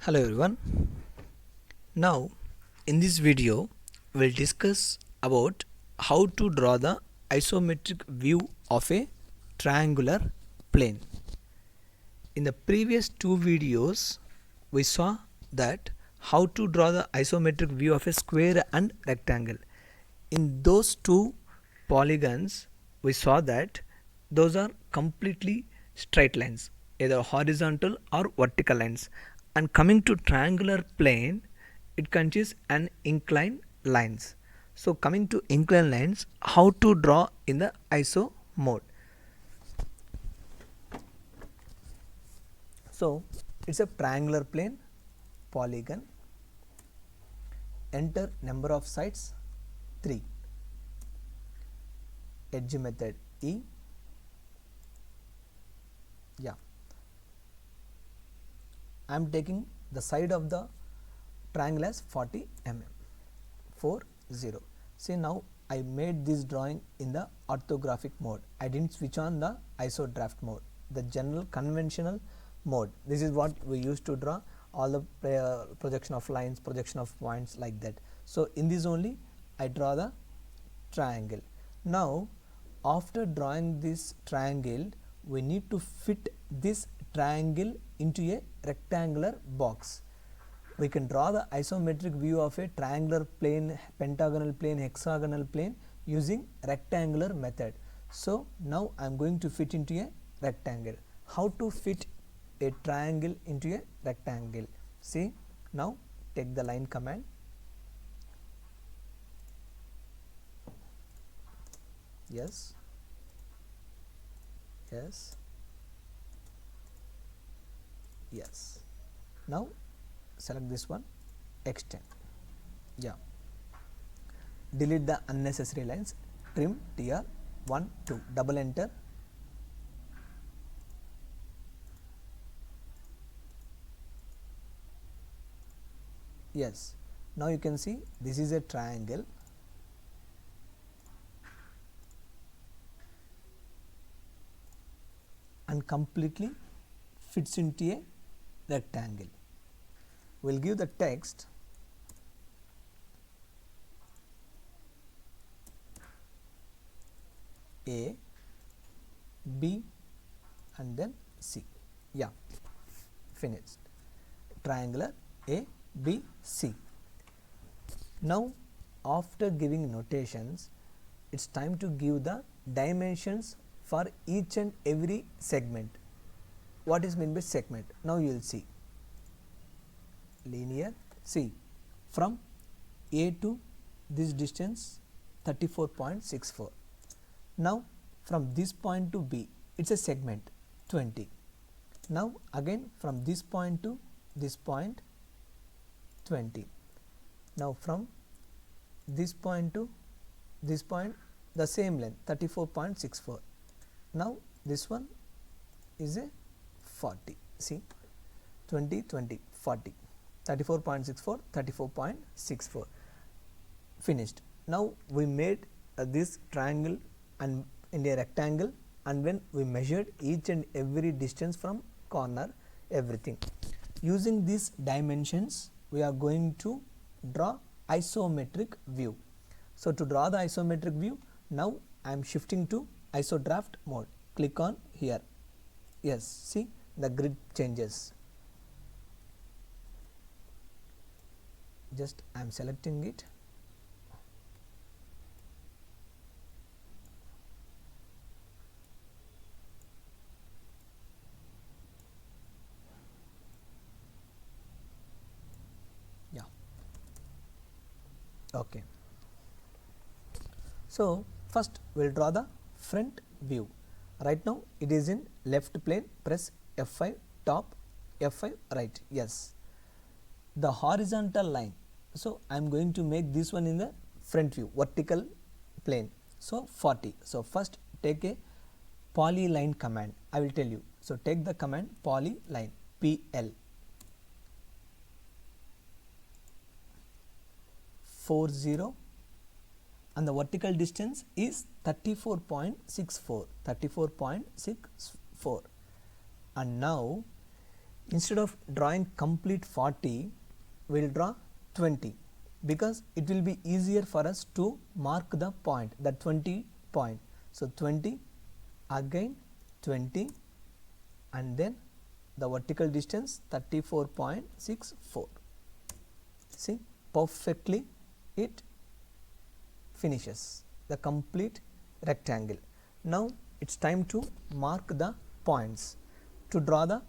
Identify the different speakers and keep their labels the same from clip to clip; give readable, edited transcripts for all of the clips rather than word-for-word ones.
Speaker 1: Hello everyone. Now in this video we'll discuss about how to draw the isometric view of a triangular plane. In the previous two videos we saw that how to draw the isometric view of a square and rectangle. In those two polygons we saw that those are completely straight lines, either horizontal or vertical lines, and coming to triangular plane it consists an inclined lines. So coming to inclined lines, how to draw in the iso mode. So it's a triangular plane, polygon, enter number of sides 3, edge method E, I am taking the side of the triangle as 40 mm, 40. See, now I made this drawing in the orthographic mode. I didn't switch on the iso draft mode, the general conventional mode. This is what we used to draw all the projection of lines, projection of points, like that. So in this only I draw the triangle. Now after drawing this triangle, we need to fit this triangle into a rectangular box. We can draw the isometric view of a triangular plane, pentagonal plane, hexagonal plane using rectangular method. So now I am going to fit into a rectangle. How to fit a triangle into a rectangle? See, now take the line command. Yes, yes, yes. Now select this one, extend. Delete the unnecessary lines, trim tr 1 2, double enter. Yes, now you can see this is a triangle and completely fits into a rectangle. We will give the text A, B and then C. Finished. Triangular A, B, C. Now after giving notations, it's time to give the dimensions for each and every segment. What is meant by segment? Now you will see. Linear, see, from A to this distance 34.64. Now from this point to B, it's a segment 20. Now again from this point to this point 20. Now from this point to this point, the same length 34.64. Now this one is a 40. See, 20 20 40, 34.64 34.64. Finished. Now we made this triangle and in a rectangle, and when we measured each and every distance from corner, everything. Using these dimensions, we are going to draw isometric view. So to draw the isometric view, now I am shifting to iso draft mode. Click on here. Yes, see, the grid changes. Just I am selecting it. Okay. So first we will draw the front view. Right now it is in left plane. Press F5 top, F5 right. Yes. The horizontal line. So I am going to make this one in the front view, vertical plane. So 40. So first take a polyline command. I will tell you. So take the command polyline, PL 40, and the vertical distance is 34.64, and now Instead of drawing complete 40, we will draw 20 because it will be easier for us to mark the point, the 20 point. So 20, again 20, and then the vertical distance 34.64. See, perfectly it finishes the complete rectangle. Now it's time to mark the points to draw the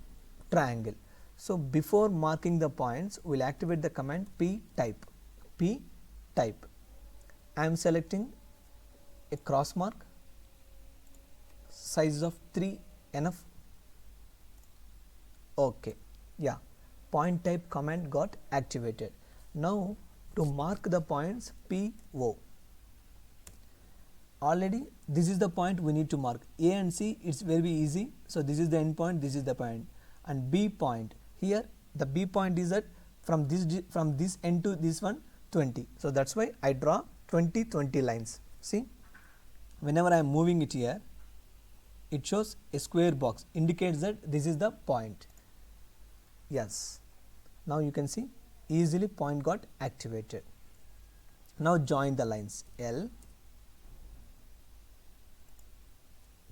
Speaker 1: triangle. So before marking the points, we will activate the command p type. P type. I am selecting a cross mark, size of 3 enough. Okay, yeah, point type command got activated. Now to mark the points, PO. Already this is the point we need to mark. A and C, it's very easy. So this is the end point, this is the point, and B point. Here the B point is at from this end to this one 20. So that's why I draw 20 lines. See, whenever I am moving it here, it shows a square box, indicates that this is the point. Yes, now you can see easily point got activated. Now join the lines L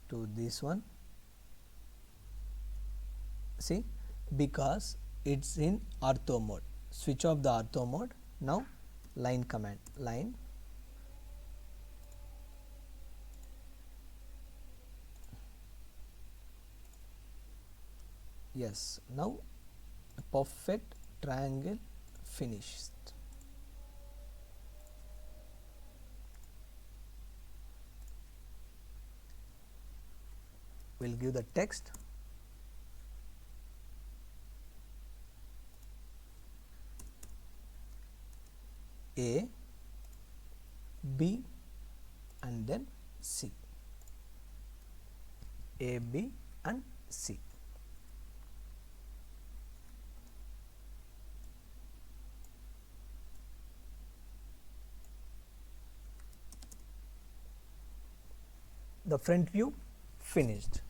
Speaker 1: to this one. See, because it's in ortho mode. Switch off the ortho mode. Now line command, line. Yes, now a perfect triangle finished. We'll give the text. A, B, and then C. A, B, and C. The front view finished.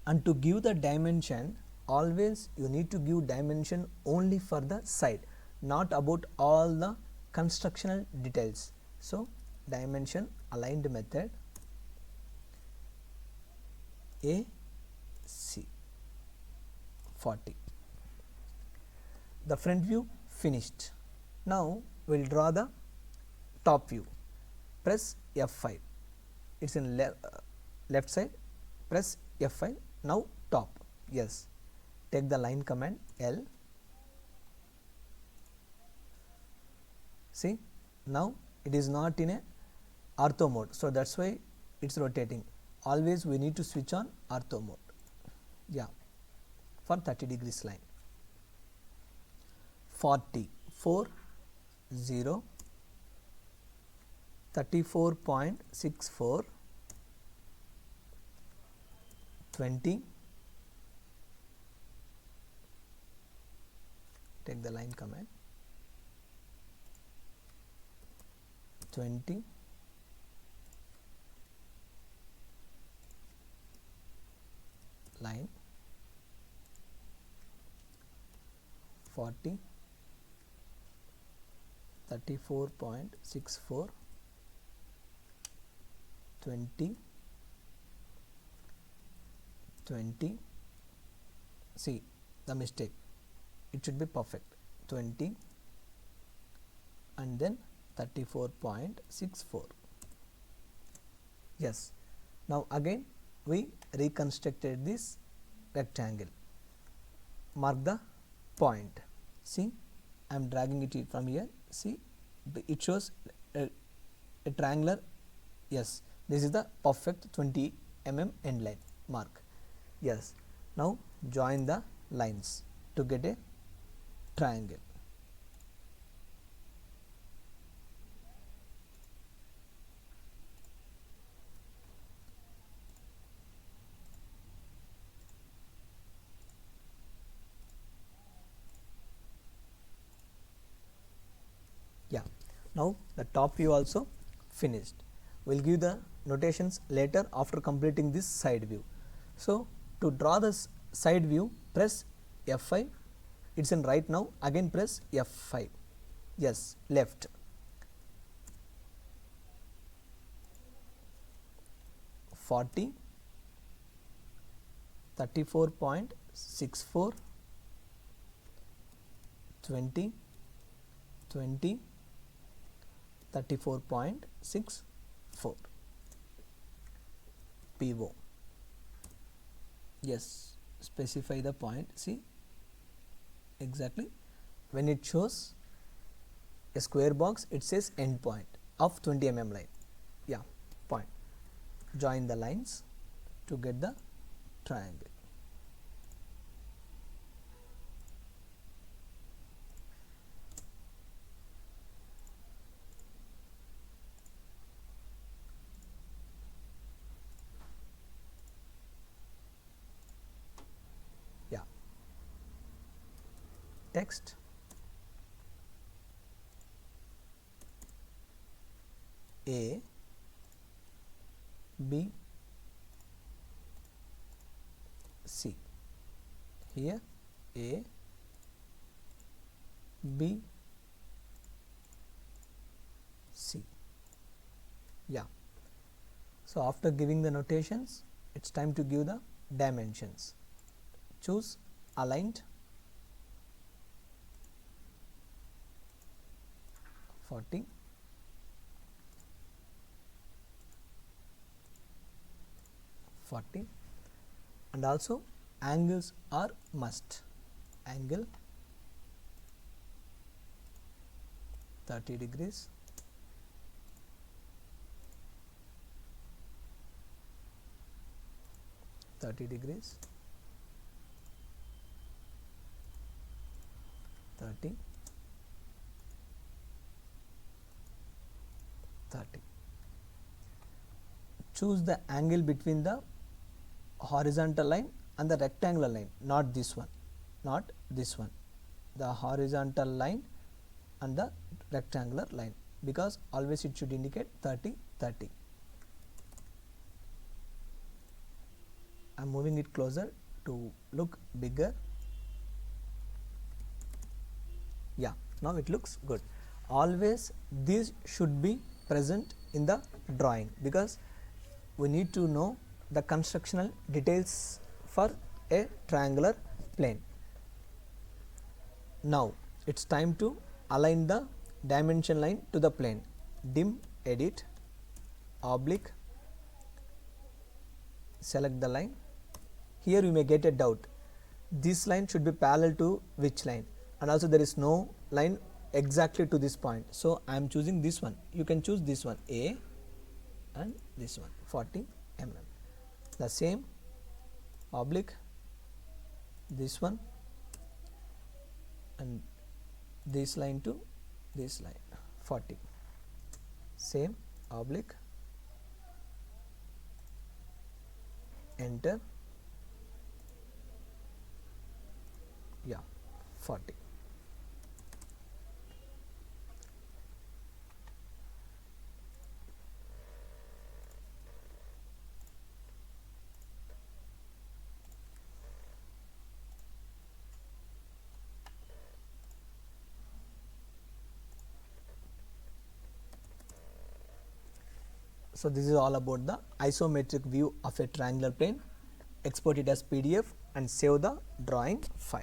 Speaker 1: And to give the dimension, always you need to give dimension only for the side, not about all the constructional details. So dimension aligned method, A, C, 40. The front view finished. Now we will draw the top view. Press F5. It's in left side. Press F5. Now top. Yes. Take the line command L. See, now it is not in a ortho mode, so that's why it's rotating. Always we need to switch on ortho mode. Yeah, for 30 degrees line. 40, 4, 0, 34.64, 20. Take the line command. 20, line, 40, 34.64, 20, 20. See the mistake, it should be perfect. 20 and then 34.64. Yes, now again we reconstructed this rectangle. Mark the point. See, I am dragging it from here. See, it shows a triangular. Yes, this is the perfect 20 mm end line. Mark. Yes, now join the lines to get a triangle. Yeah, now the top view also finished. We will give the notations later after completing this side view. So to draw this side view, press F5, it's in right now, again press F5, yes, left, 40, 34.64, 20, 20, 34.64, PO. Yes, specify the point. See, exactly when it shows a square box, it says end point of 20 mm line. Yeah, point. Join the lines to get the triangle. Yeah, text, A, B, C. Here A, B, C. Yeah. So after giving the notations, it's time to give the dimensions. Choose aligned, 40, 40, and also angles are must. Angle 30 degrees, 30 degrees, 30, 30. Choose the angle between the horizontal line and the rectangular line, not this one, not this one, the horizontal line and the rectangular line, because always it should indicate 30, 30. I am moving it closer to look bigger. Yeah, now it looks good. Always these should be present in the drawing, because we need to know the constructional details for a triangular plane. Now it's time to align the dimension line to the plane. Dim, edit, oblique, select the line. Here you may get a doubt, this line should be parallel to which line, and also there is no line exactly to this point, so I am choosing this one. You can choose this one, A, and this one, 40 mm. The same, oblique, this one, and this line to this line, 40, same, oblique, enter, yeah, 40. So this is all about the isometric view of a triangular plane. Export it as PDF and save the drawing file.